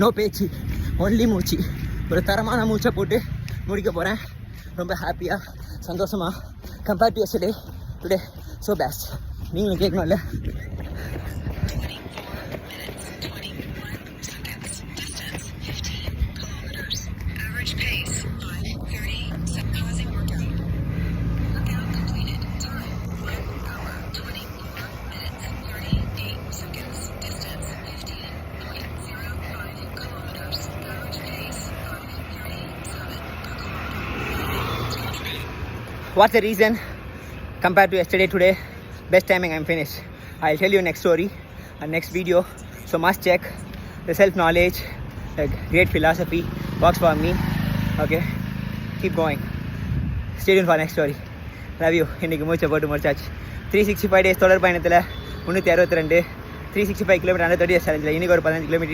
No பேச்சு, only மூச்சு. ஒரு தரமான மூச்சை போட்டு முடிக்க போகிறேன். ரொம்ப ஹாப்பியாக சந்தோஷமாக. Compared to yesterday, today so best. நீங்களும் கேட்கணும்ல. What's the reason compared to yesterday, today? Best timing, I'm finished. I'll tell you next story and next video. So must check the self-knowledge, the great philosophy works for me. Okay, keep going. Stay tuned for next story. Love you. இன்னைக்கு மூச்சை போட்டு முடிச்சாச்சு. 365 days தொடர் பயணத்தில் 362 365 km 130 சேலஞ்சில் இன்னைக்கு ஒரு 15 km